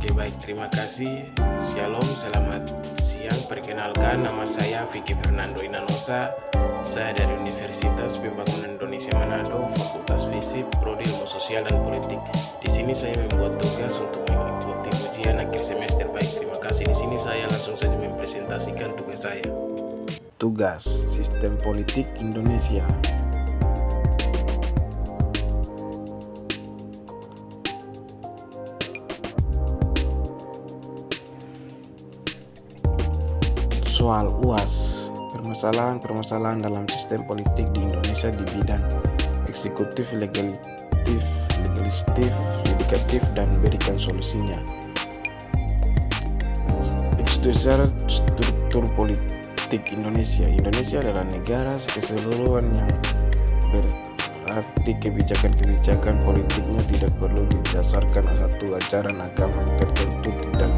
Oke, baik, terima kasih. Shalom, selamat siang. Perkenalkan, nama saya Vicky Fernando Inanosa. Saya dari Universitas Pembangunan Indonesia Manado, Fakultas Fisip, Prodi Ilmu Sosial dan Politik. Di sini saya membuat tugas untuk mengikuti ujian akhir semester. Baik, terima kasih. Di sini saya langsung saja mempresentasikan tugas saya. Tugas Sistem Politik Indonesia. Soal UAS, permasalahan dalam sistem politik di Indonesia di bidang eksekutif, legalistif, yudikatif, dan berikan solusinya. Secara struktur politik Indonesia adalah negara keseluruhan yang berarti kebijakan politiknya tidak perlu didasarkan satu ajaran agama tertentu, tidak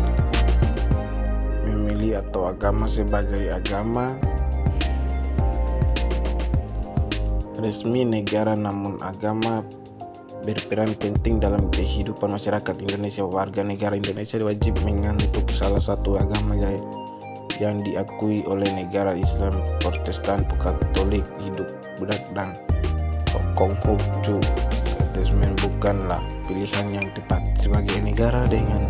memilih atau agama sebagai agama resmi negara, namun agama berperan penting dalam kehidupan masyarakat Indonesia. Warga negara Indonesia wajib menganut salah satu agama yang diakui oleh negara Islam, Protestan, Katolik, hidup budak, dan Konghucu. Ateisme bukanlah pilihan yang tepat. Sebagai negara dengan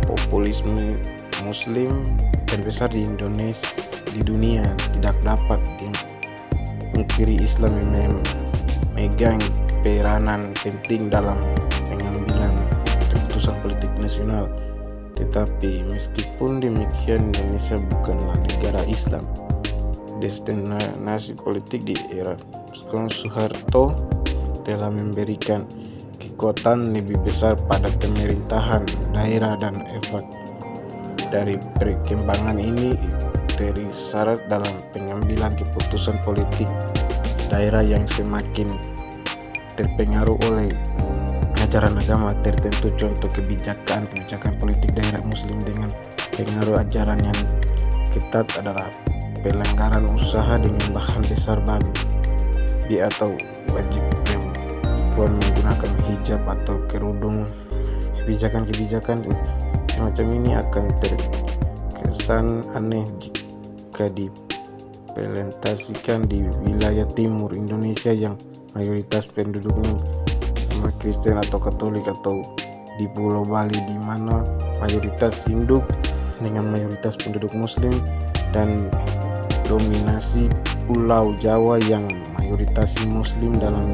populisme Muslim terbesar di dunia, tidak dapat dipungkiri Islam memegang peranan penting dalam pengambilan keputusan politik nasional. Tetapi meskipun demikian, Indonesia bukanlah negara Islam. Destinasi politik di era Soeharto telah memberikan kekuatan lebih besar pada pemerintahan daerah, dan efek dari perkembangan ini tersyarat dalam pengambilan keputusan politik daerah yang semakin terpengaruh oleh ajaran agama tertentu. Contoh kebijakan politik daerah Muslim dengan pengaruh ajaran yang ketat adalah pelanggaran usaha dengan bahan dasar babi atau wajib perempuan menggunakan hijab atau kerudung. Kebijakan semacam ini akan terkesan aneh jika diimplementasikan di wilayah timur Indonesia yang mayoritas penduduknya Kristen atau Katolik, atau di Pulau Bali di mana mayoritas Hindu dengan mayoritas penduduk Muslim, dan dominasi Pulau Jawa yang mayoritas Muslim. Dalam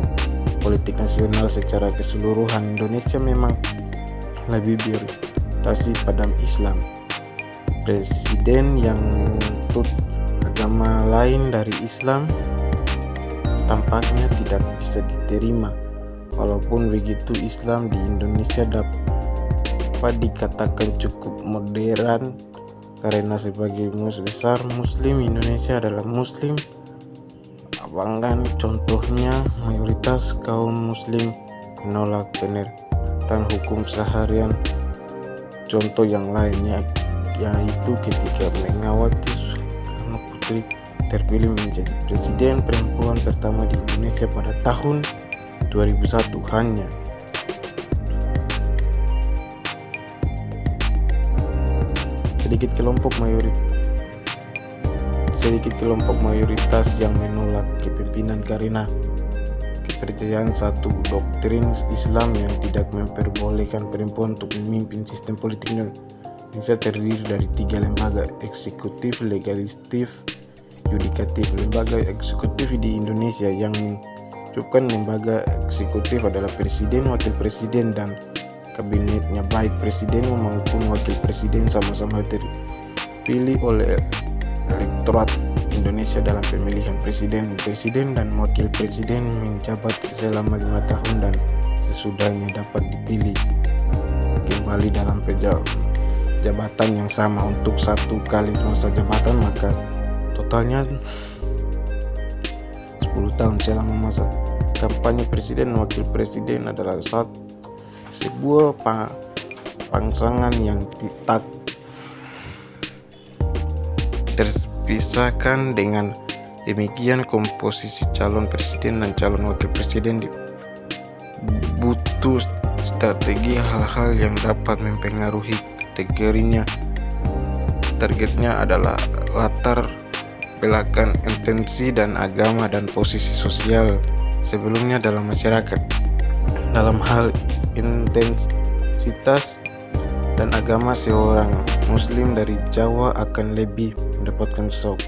politik nasional secara keseluruhan, Indonesia memang lebih berorientasi pada Islam. Presiden yang menuntut agama lain dari Islam tampaknya tidak bisa diterima. Walaupun begitu, Islam di Indonesia dapat dikatakan cukup modern karena sebagai besar Muslim, Indonesia adalah Muslim abangan. Contohnya, mayoritas kaum Muslim menolak penegakan hukum seharian. Contoh yang lainnya yaitu ketika Megawati Soekarno Putri terpilih menjadi presiden perempuan pertama di Indonesia pada tahun 2001. Hanya sedikit kelompok mayoritas yang menolak kepemimpinan karena kepercayaan satu doktrin Islam yang tidak memperbolehkan perempuan untuk memimpin. Sistem politik Indonesia terdiri dari 3 lembaga: eksekutif, legalistif, yudikatif. Lembaga eksekutif di Indonesia yang menunjukkan lembaga eksekutif adalah presiden, wakil presiden, dan kabinetnya. Baik presiden maupun wakil presiden sama-sama terpilih oleh elektorat Indonesia dalam pemilihan presiden. Presiden dan wakil presiden menjabat selama 5 tahun, dan sesudahnya dapat dipilih kembali dalam jabatan yang sama untuk 1 kali masa jabatan, maka totalnya 10 tahun. Selama masa kampanye presiden dan wakil presiden adalah sebuah pasangan yang tak terpisahkan. Dengan demikian, komposisi calon presiden dan calon wakil presiden butuh strategi hal-hal yang dapat mempengaruhi kategorinya. Targetnya adalah latar belakang, intensi dan agama dan posisi sosial sebelumnya dalam masyarakat. Dalam hal intensitas dan agama, seorang muslim dari Jawa akan lebih mendapatkan sok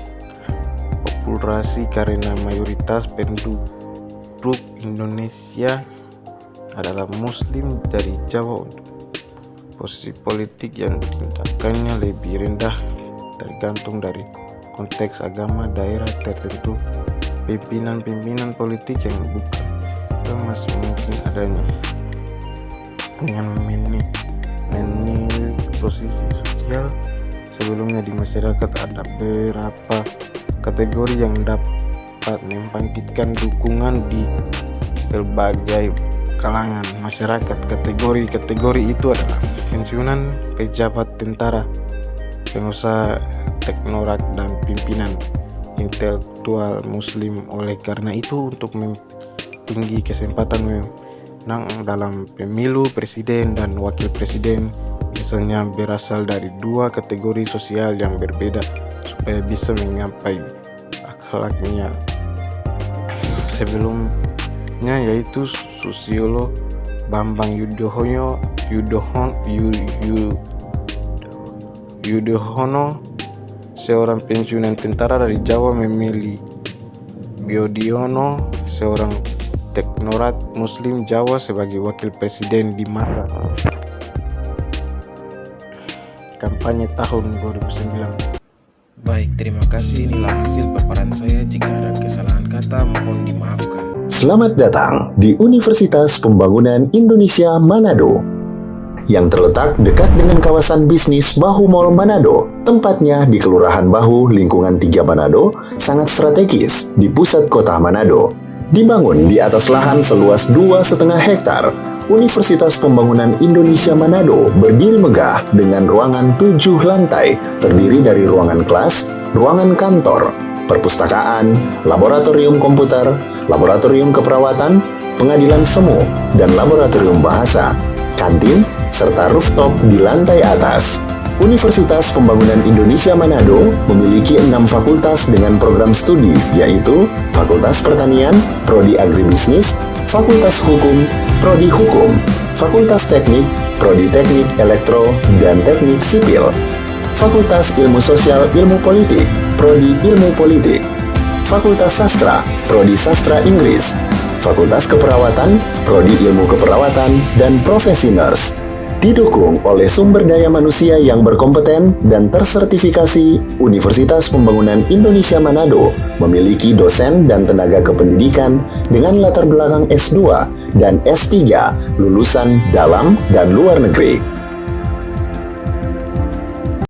populasi karena mayoritas penduduk Indonesia adalah muslim dari Jawa. Posisi politik yang tindakannya lebih rendah tergantung dari konteks agama daerah tertentu. Pimpinan politik yang bukan itu masih mungkin adanya dengan menilai posisi sosial sebelumnya di masyarakat. Ada beberapa kategori yang dapat membangkitkan dukungan di berbagai kalangan masyarakat. Kategori itu adalah pensiunan, pejabat, tentara, pengusaha, teknokrat, dan pimpinan intelektual muslim. Oleh karena itu, untuk tinggi kesempatan menang dalam pemilu presiden dan wakil presiden biasanya berasal dari dua kategori sosial yang berbeda supaya bisa menggapai akhlaknya. Sebelumnya yaitu sosiolog Bambang Yudhoyono, seorang pensiunan tentara dari Jawa, memilih Biodiono, seorang teknokrat muslim Jawa, sebagai wakil presiden di masa kampanye tahun 2009. Baik, terima kasih. Inilah hasil paparan saya. Jika ada kesalahan kata, mohon dimaafkan. Selamat datang di Universitas Pembangunan Indonesia Manado yang terletak dekat dengan kawasan bisnis Bahu Mall Manado. Tempatnya di Kelurahan Bahu, lingkungan 3 Manado, sangat strategis di pusat kota Manado. Dibangun di atas lahan seluas 2,5 hektar, Universitas Pembangunan Indonesia Manado berdiri megah dengan ruangan 7 lantai, terdiri dari ruangan kelas, ruangan kantor, perpustakaan, laboratorium komputer, laboratorium keperawatan, pengadilan semu, dan laboratorium bahasa, kantin, serta rooftop di lantai atas. Universitas Pembangunan Indonesia Manado memiliki 6 fakultas dengan program studi, yaitu Fakultas Pertanian, Prodi Agribisnis, Fakultas Hukum, Prodi Hukum, Fakultas Teknik, Prodi Teknik Elektro dan Teknik Sipil, Fakultas Ilmu Sosial Ilmu Politik, Prodi Ilmu Politik, Fakultas Sastra, Prodi Sastra Inggris, Fakultas Keperawatan, Prodi Ilmu Keperawatan, dan Profesi Nurse. Didukung oleh sumber daya manusia yang berkompeten dan tersertifikasi, Universitas Pembangunan Indonesia Manado memiliki dosen dan tenaga kependidikan dengan latar belakang S2 dan S3 lulusan dalam dan luar negeri.